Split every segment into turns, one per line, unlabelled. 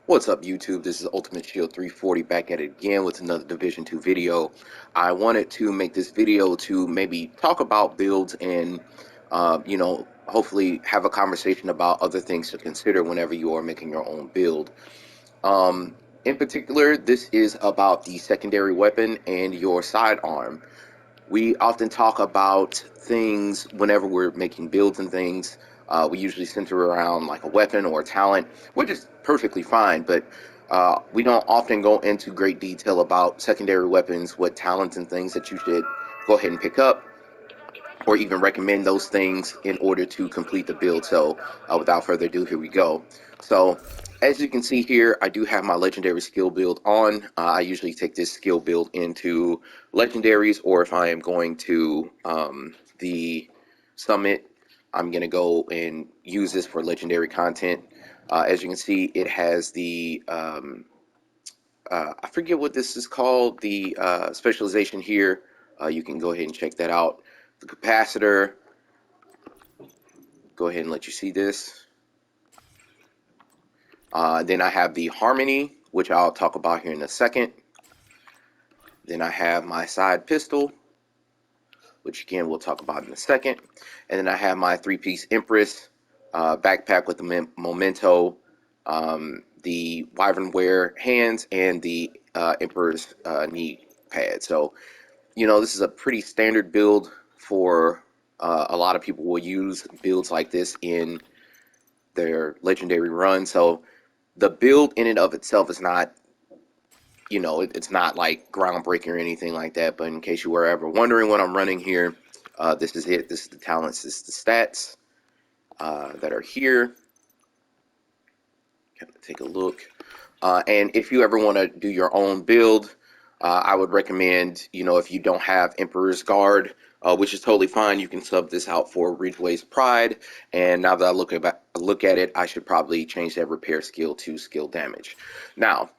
What's up, YouTube? This is Ultimate Shield 340 back at it again with another Division 2 video. I wanted to make this video to maybe talk about builds and, hopefully have a conversation about other things to consider whenever you are making your own build. In particular, this is about the secondary weapon and your sidearm. We often talk about things whenever we're making builds and things. We usually center around like a weapon or a talent, which is perfectly fine, but we don't often go into great detail about secondary weapons, what talents and things that you should go ahead and pick up, or even recommend those things in order to complete the build. So without further ado, here we go. So as you can see here, I do have my legendary skill build on. I usually take this skill build into legendaries, or if I am going to the summit, I'm going to go and use this for legendary content. As you can see, it has the I forget what this is called, the specialization here. You can go ahead and check that out. The capacitor, go ahead and let you see this. Then I have the harmony, which I'll talk about here in a second. Then I have my side pistol, which again we'll talk about in a second. And then I have my three-piece Empress backpack with the memento, the wyvern wear hands, and the Emperor's knee pad. So, this is a pretty standard build for a lot of people will use builds like this in their legendary run. So the build in and of itself is not, it's not like groundbreaking or anything like that. But in case you were ever wondering what I'm running here, this is it. This is the talents. This is the stats that are here. Take a look. And if you ever want to do your own build, I would recommend, if you don't have Emperor's Guard, which is totally fine, you can sub this out for Ridgeway's Pride. And now that I look at it, I should probably change that repair skill to skill damage. Now,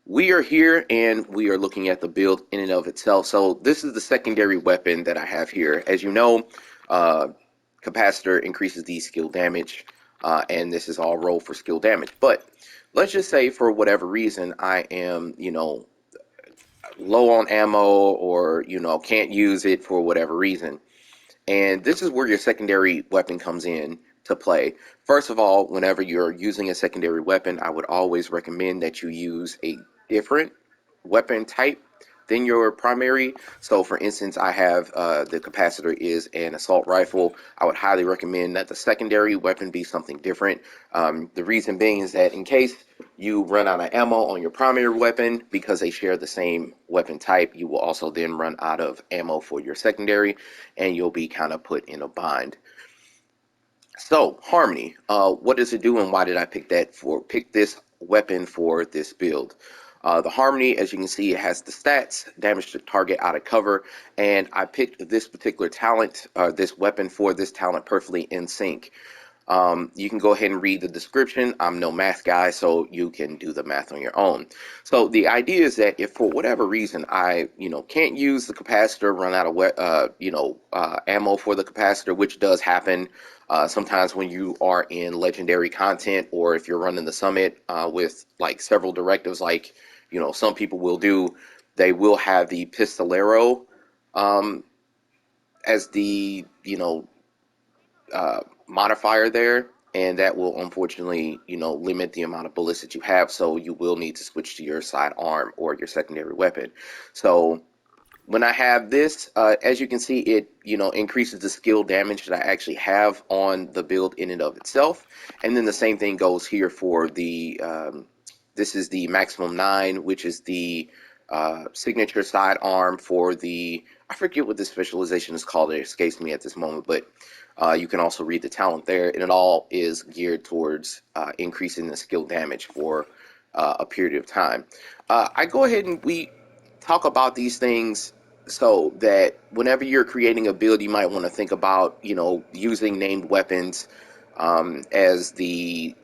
we are here and we are looking at the build in and of itself. So this is the secondary weapon that I have here. As you know, capacitor increases the skill damage, and this is all roll for skill damage. But let's just say for whatever reason I am, low on ammo, or can't use it for whatever reason, and this is where your secondary weapon comes in to play. First of all, whenever you're using a secondary weapon, I would always recommend that you use a different weapon type than your primary. So for instance, I have the capacitor is an assault rifle. I would highly recommend that the secondary weapon be something different. The reason being is that in case you run out of ammo on your primary weapon, because they share the same weapon type, you will also then run out of ammo for your secondary, and you'll be kind of put in a bind. So harmony, what does it do, and why did I pick this weapon for this build? The harmony, as you can see, it has the stats, damage to target out of cover, and I picked this particular talent, this weapon for this talent perfectly in sync. You can go ahead and read the description. I'm no math guy, so you can do the math on your own. So the idea is that if for whatever reason I, can't use the capacitor, run out of ammo for the capacitor, which does happen sometimes when you are in legendary content, or if you're running the summit with like several directives, like some people will do. They will have the pistolero as the modifier there, and that will unfortunately limit the amount of bullets that you have, so you will need to switch to your sidearm or your secondary weapon. So when I have this, as you can see, it increases the skill damage that I actually have on the build in and of itself. And then the same thing goes here for the this is the maximum 9, which is the signature sidearm for the, I forget what this specialization is called, it escapes me at this moment, but you can also read the talent there, and it all is geared towards increasing the skill damage for a period of time. I go ahead and we talk about these things so that whenever you're creating a build, you might want to think about, using named weapons as the,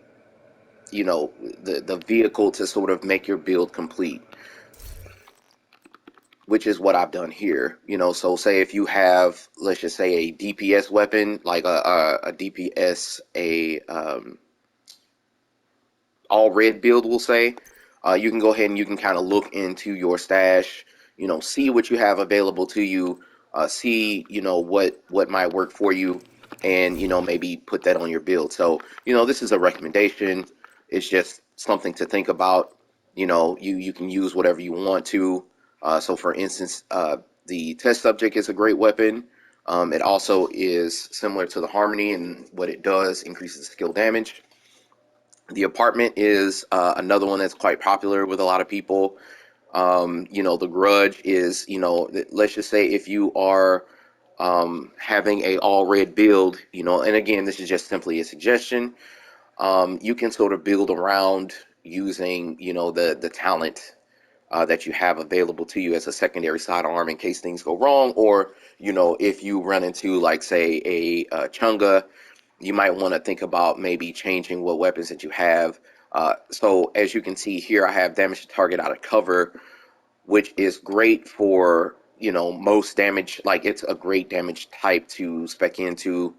the vehicle to sort of make your build complete, which is what I've done here. So say if you have, let's just say, a DPS weapon, like a DPS, all red build, we'll say, you can go ahead and you can kind of look into your stash, you know, see what you have available to you, see, you know, what might work for you, and, you know, maybe put that on your build. So, you know, this is a recommendation. It's just something to think about. You know, you can use whatever you want to. So for instance, the test subject is a great weapon. It also is similar to the Harmony, and what it does increases skill damage. The Apartment is another one that's quite popular with a lot of people. You know, the Grudge is, you know, let's just say if you are having a all red build, you know, and again, this is just simply a suggestion. You can sort of build around using, you know, the talent that you have available to you as a secondary sidearm in case things go wrong, or, you know, if you run into, like, say, a Chunga, you might want to think about maybe changing what weapons that you have. So as you can see here, I have damage to target out of cover, which is great for, you know, most damage. Like, it's a great damage type to spec into,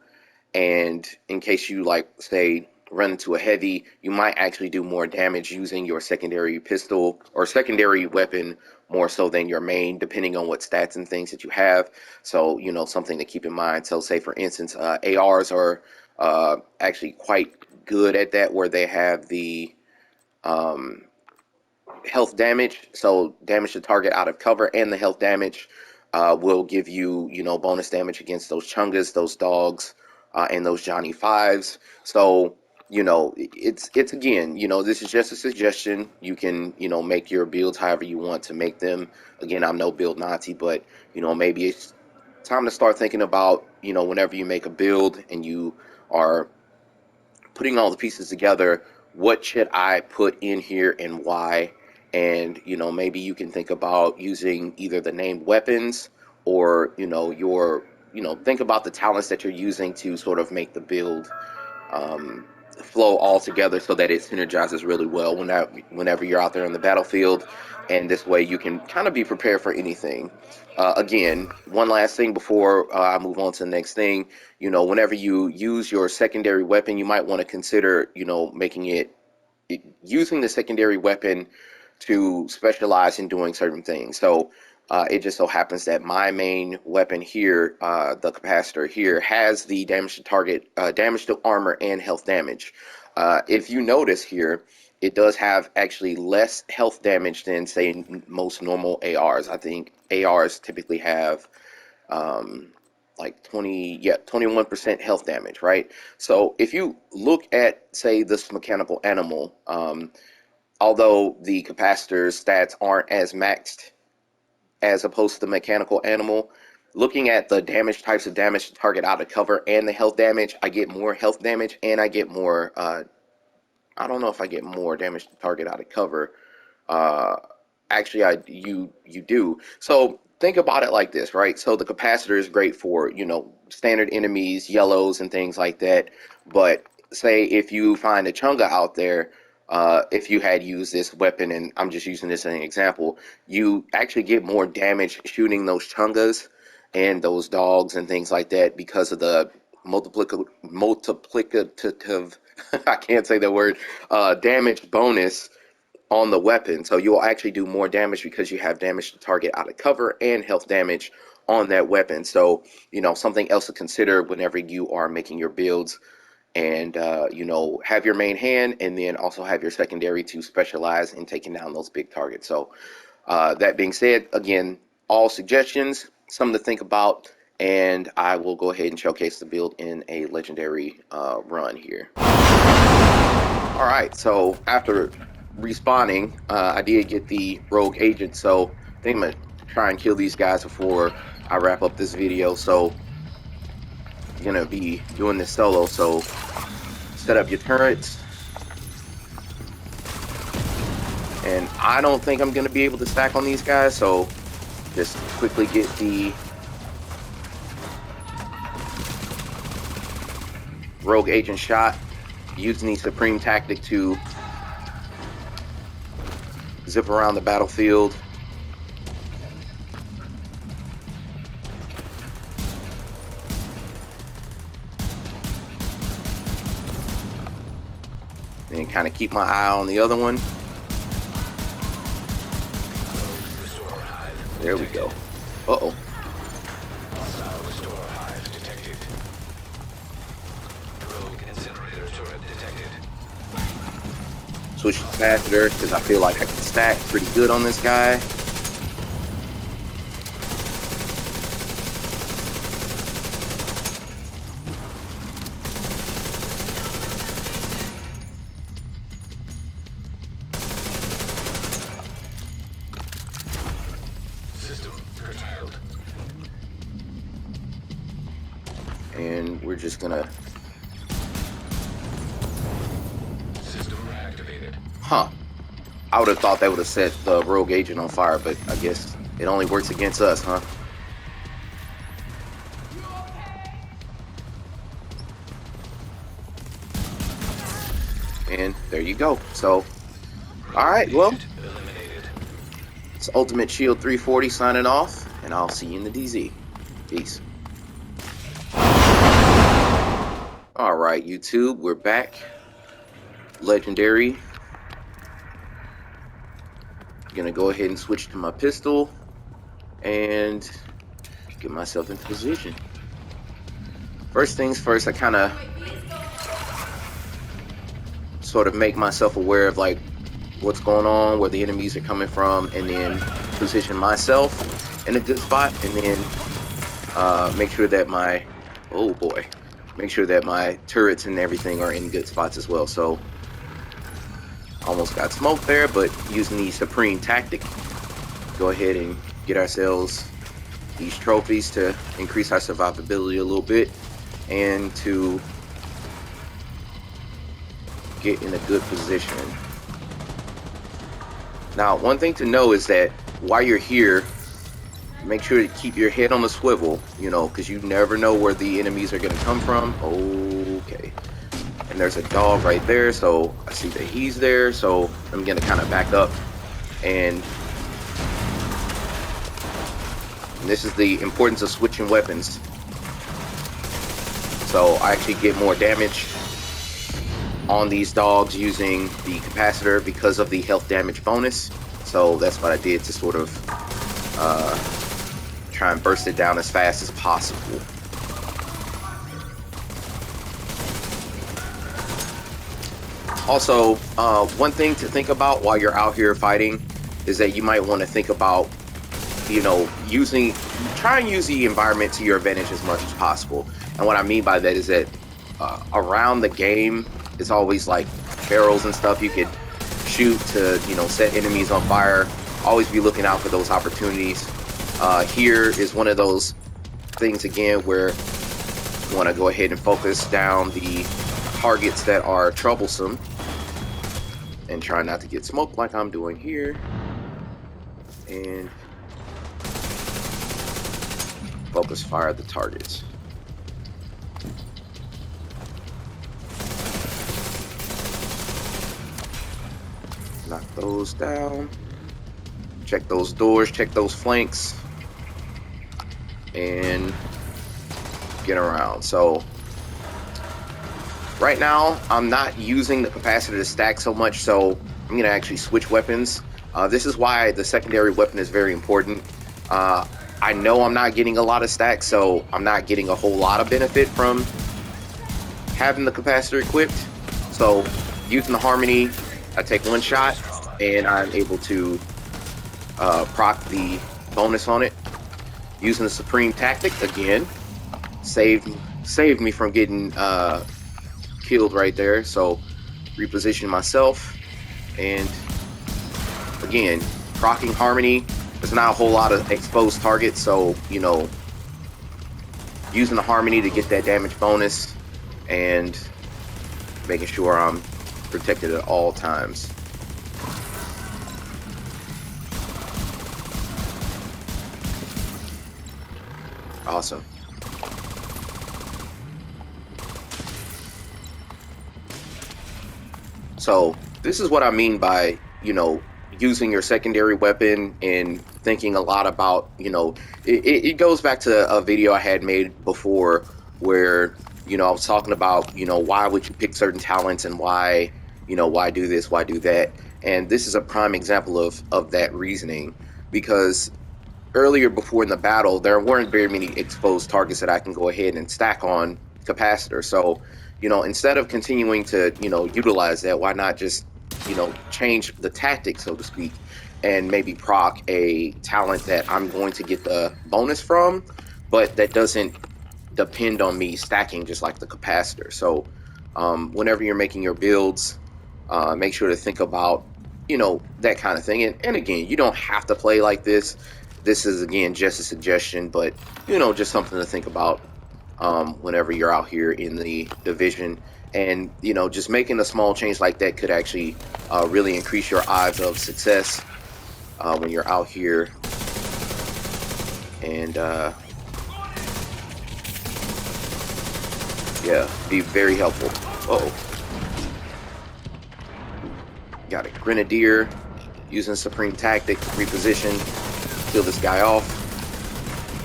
and in case you, like, say, run into a heavy, you might actually do more damage using your secondary pistol or secondary weapon more so than your main, depending on what stats and things that you have. So, you know, something to keep in mind. So say, for instance, ARs are actually quite good at that, where they have the health damage. So damage to target out of cover, and the health damage will give you, you know, bonus damage against those Chungas, those dogs, and those Johnny Fives. So, you know, it's again, you know, this is just a suggestion. You can, you know, make your builds however you want to make them. Again, I'm no build Nazi, but, you know, maybe it's time to start thinking about, you know, whenever you make a build and you are putting all the pieces together, what should I put in here and why? And, you know, maybe you can think about using either the named weapons, or, you know, think about the talents that you're using to sort of make the build flow all together so that it synergizes really well whenever you're out there in the battlefield. And this way you can kind of be prepared for anything. Again, one last thing before I move on to the next thing, you know, whenever you use your secondary weapon, you might want to consider, you know, using the secondary weapon to specialize in doing certain things. So it just so happens that my main weapon here, the capacitor here, has the damage to target, damage to armor, and health damage. If you notice here, it does have actually less health damage than, say, most normal ARs. I think ARs typically have like 21% health damage, right? So if you look at, say, this mechanical animal, although the capacitor's stats aren't as maxed as opposed to the mechanical animal, looking at the damage types of damage to target out of cover and the health damage, I get more health damage, and I get more, I don't know if I get more damage to target out of cover. Actually, you do. So think about it like this, right? So the capacitor is great for, you know, standard enemies, yellows, and things like that. But say if you find a Chunga out there, if you had used this weapon, and I'm just using this as an example, you actually get more damage shooting those Chungas and those dogs and things like that because of the multiplicative I can't say that word, damage bonus on the weapon. So you'll actually do more damage because you have damage to target out of cover and health damage on that weapon. So, you know, something else to consider whenever you are making your builds. And, you know, have your main hand and then also have your secondary to specialize in taking down those big targets. So that being said, again, all suggestions, something to think about, and I will go ahead and showcase the build in a legendary run here. All right, so after respawning, I did get the rogue agent, so I think I'm gonna try and kill these guys before I wrap up this video. So I'm gonna be doing this solo, so set up your turrets. And I don't think I'm gonna be able to stack on these guys, so just quickly get the rogue agent shot, using the supreme tactic to zip around the battlefield. And kind of keep my eye on the other one. There we go. Uh-oh. Switch to capacitor because I feel like I can stack pretty good on this guy. And we're just gonna... System reactivated. Huh. I would have thought that would have set the rogue agent on fire, but I guess it only works against us, huh? And there you go. So, alright, well, it's Ultimate Shield 340 signing off, and I'll see you in the DZ. Peace. Alright, YouTube, we're back. Legendary. Gonna go ahead and switch to my pistol and get myself into position. First things first, I kind of sort of make myself aware of like what's going on, where the enemies are coming from, and then position myself in a good spot, and then make sure that my make sure that my turrets and everything are in good spots as well. So almost got smoked there, but using the Supreme tactic, go ahead and get ourselves these trophies to increase our survivability a little bit and to get in a good position. Now, one thing to know is that while you're here, make sure to keep your head on the swivel, you know, because you never know where the enemies are going to come from. Okay. And there's a dog right there, so I see that he's there, so I'm going to kind of back up. And this is the importance of switching weapons. So I actually get more damage on these dogs using the capacitor because of the health damage bonus. So that's what I did to sort of try and burst it down as fast as possible. Also, one thing to think about while you're out here fighting is that you might want to think about, you know, try and use the environment to your advantage as much as possible. And what I mean by that is that around the game, it's always like barrels and stuff you could shoot to, you know, set enemies on fire. Always be looking out for those opportunities. Here is one of those things again where you want to go ahead and focus down the targets that are troublesome and try not to get smoked like I'm doing here, and focus fire the targets. Knock those down, check those doors, check those flanks, and get around. So right now I'm not using the capacitor to stack so much, so I'm gonna actually switch weapons. This is why the secondary weapon is very important. I know I'm not getting a lot of stacks, so I'm not getting a whole lot of benefit from having the capacitor equipped. So using the Harmony, I take one shot and I'm able to proc the bonus on it. Using the Supreme tactic again saved me from getting killed right there. So reposition myself, and again proccing Harmony. There's not a whole lot of exposed targets, so you know, using the Harmony to get that damage bonus and making sure I'm protected at all times. Awesome. So this is what I mean by, you know, using your secondary weapon and thinking a lot about, you know, it goes back to a video I had made before where, you know, I was talking about, you know, why would you pick certain talents and why, you know, why do this, why do that? And this is a prime example of that reasoning, because earlier before in the battle, there weren't very many exposed targets that I can go ahead and stack on capacitor. So, you know, instead of continuing to, you know, utilize that, why not just, you know, change the tactic, so to speak, and maybe proc a talent that I'm going to get the bonus from, but that doesn't depend on me stacking just like the capacitor. So, whenever you're making your builds, make sure to think about, you know, that kind of thing. And again, you don't have to play like this. This is, again, just a suggestion, but, you know, just something to think about whenever you're out here in the division. And, you know, just making a small change like that could actually really increase your odds of success when you're out here. And yeah, be very helpful. Uh-oh. Got a Grenadier using Supreme Tactic to reposition, kill this guy off,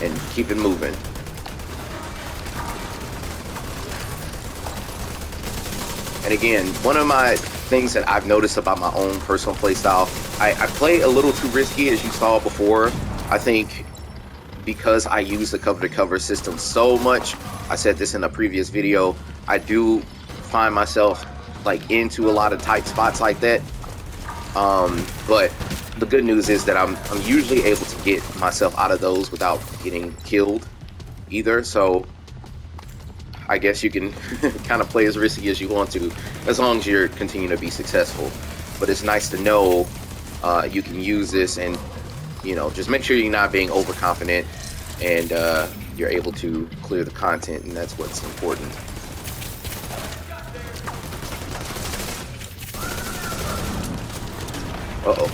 and keep it moving. And again, one of my things that I've noticed about my own personal playstyle, I play a little too risky, as you saw before. I think because I use the cover-to-cover system so much, I said this in a previous video, I do find myself like into a lot of tight spots like that. But the good news is that I'm usually able to get myself out of those without getting killed either. So I guess you can kind of play as risky as you want to, as long as you're continuing to be successful. But it's nice to know you can use this, and, you know, just make sure you're not being overconfident, and you're able to clear the content, and that's what's important. Uh-oh.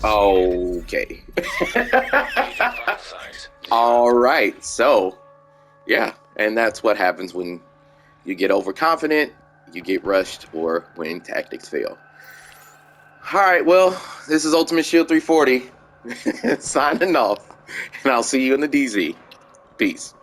Okay. All right. So, yeah. And that's what happens when you get overconfident, you get rushed, or when tactics fail. All right. Well, this is Ultimate Shield 340 signing off, and I'll see you in the DZ. Peace.